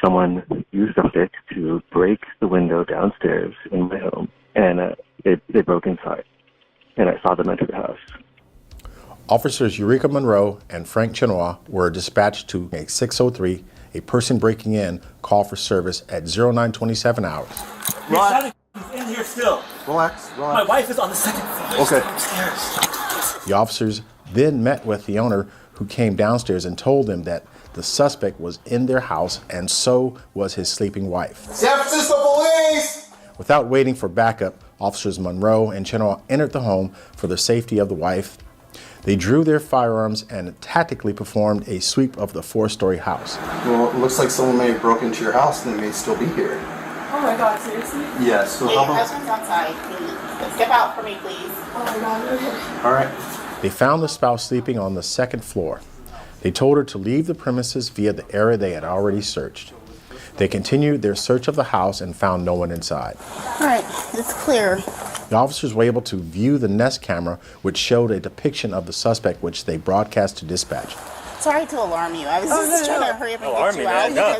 someone used a stick to break the window downstairs in my home, and they broke inside, and I saw them enter the house. Officers Eureka Monroe and Frank Chinawah were dispatched to a 603, a person breaking in, call for service at 0927 hours. Ron, he's in here still. Relax. My wife is on the second floor. Okay. Upstairs. The officers then met with the owner, who came downstairs and told them that the suspect was in their house and so was his sleeping wife. San Francisco Police! Without waiting for backup, Officers Monroe and Chinawah entered the home for the safety of the wife. They drew their firearms and tactically performed a sweep of the 4-story house. Well, it looks like someone may have broken into your house and they may still be here. Oh my God, seriously? Yes. So Your husband's outside. Step out for me, please. Oh my God, okay. All right. They found the spouse sleeping on the 2nd floor. They told her to leave the premises via the area they had already searched. They continued their search of the house and found no one inside. All right, it's clear. The officers were able to view the Nest camera, which showed a depiction of the suspect, which they broadcast to dispatch. Sorry to alarm you. I was just trying to hurry up and get you out. No.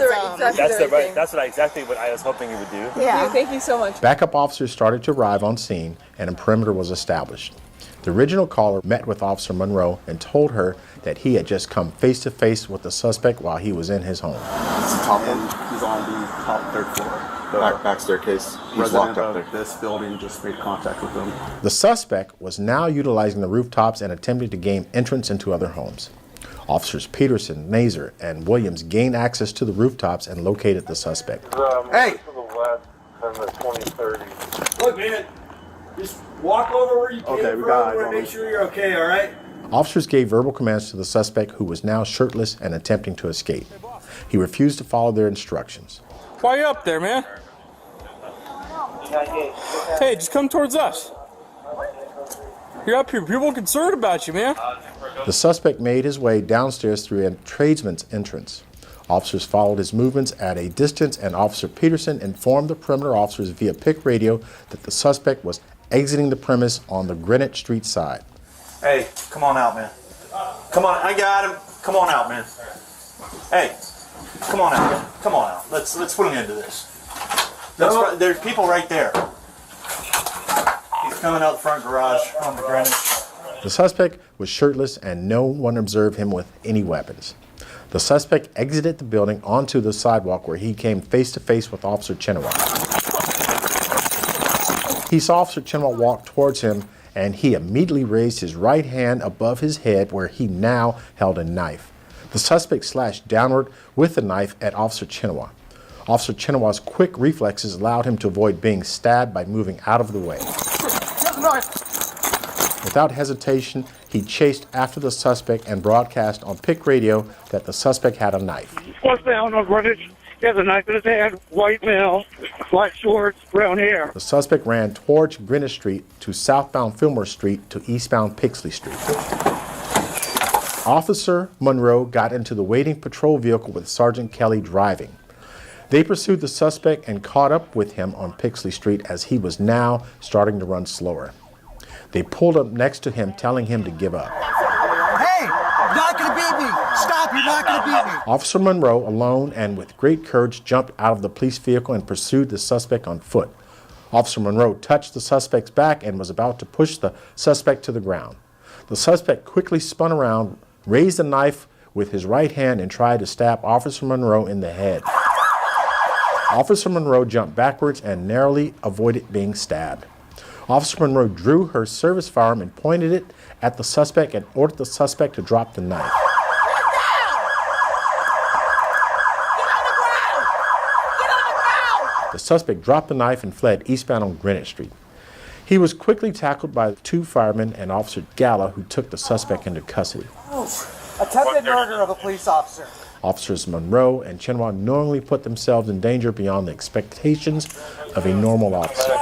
That's exactly what I was hoping you would do. Yeah. Thank you so much. Backup officers started to arrive on scene, and a perimeter was established. The original caller met with Officer Monroe and told her that he had just come face to face with the suspect while he was in his home. It's the top one. He's on the top 3rd floor. Back staircase. He's locked up there. This building just made contact with him. The suspect was now utilizing the rooftops and attempting to gain entrance into other homes. Officers Peterson, Nazer, and Williams gained access to the rooftops and located the suspect. Hey! To the west and the 2030. Look, man, just walk over where you came Okay, we from. got it. I want to make sure you're okay, all right? Officers gave verbal commands to the suspect, who was now shirtless and attempting to escape. He refused to follow their instructions. Why you up there, man? Hey, just come towards us. You're up here. People are concerned about you, man. The suspect made his way downstairs through a tradesman's entrance. Officers followed his movements at a distance, and Officer Peterson informed the perimeter officers via PIC radio that the suspect was exiting the premise on the Greenwich Street side. Hey, come on out, man. Come on, I got him. Come on out, man. Hey, come on out. Come on out. Let's put an end to this. There's people right there. He's coming out the front garage on the Greenwich. The suspect was shirtless, and no one observed him with any weapons. The suspect exited the building onto the sidewalk, where he came face to face with Officer Chinawah. He saw Officer Chinawah walk towards him, and he immediately raised his right hand above his head, where he now held a knife. The suspect slashed downward with the knife at Officer Chinawah. Officer Chinawah's quick reflexes allowed him to avoid being stabbed by moving out of the way. Without hesitation, he chased after the suspect and broadcast on PIC radio that the suspect had a knife. What's down on Greenwich? He has a knife in his hand, white male, black shorts, brown hair. The suspect ran towards Greenwich Street to southbound Fillmore Street to eastbound Pixley Street. Officer Monroe got into the waiting patrol vehicle with Sergeant Kelly driving. They pursued the suspect and caught up with him on Pixley Street as he was now starting to run slower. They pulled up next to him, telling him to give up. Hey, you're not going to beat me. Stop, you're not going to beat me. Officer Monroe, alone and with great courage, jumped out of the police vehicle and pursued the suspect on foot. Officer Monroe touched the suspect's back and was about to push the suspect to the ground. The suspect quickly spun around, raised the knife with his right hand, and tried to stab Officer Monroe in the head. Officer Monroe jumped backwards and narrowly avoided being stabbed. Officer Monroe drew her service firearm and pointed it at the suspect and ordered the suspect to drop the knife. The suspect dropped the knife and fled eastbound on Greenwich Street. He was quickly tackled by 2 firemen and Officer Galla, who took the suspect into custody. Attempted murder of a police officer. Officers Monroe and Chinawah knowingly put themselves in danger beyond the expectations of a normal officer.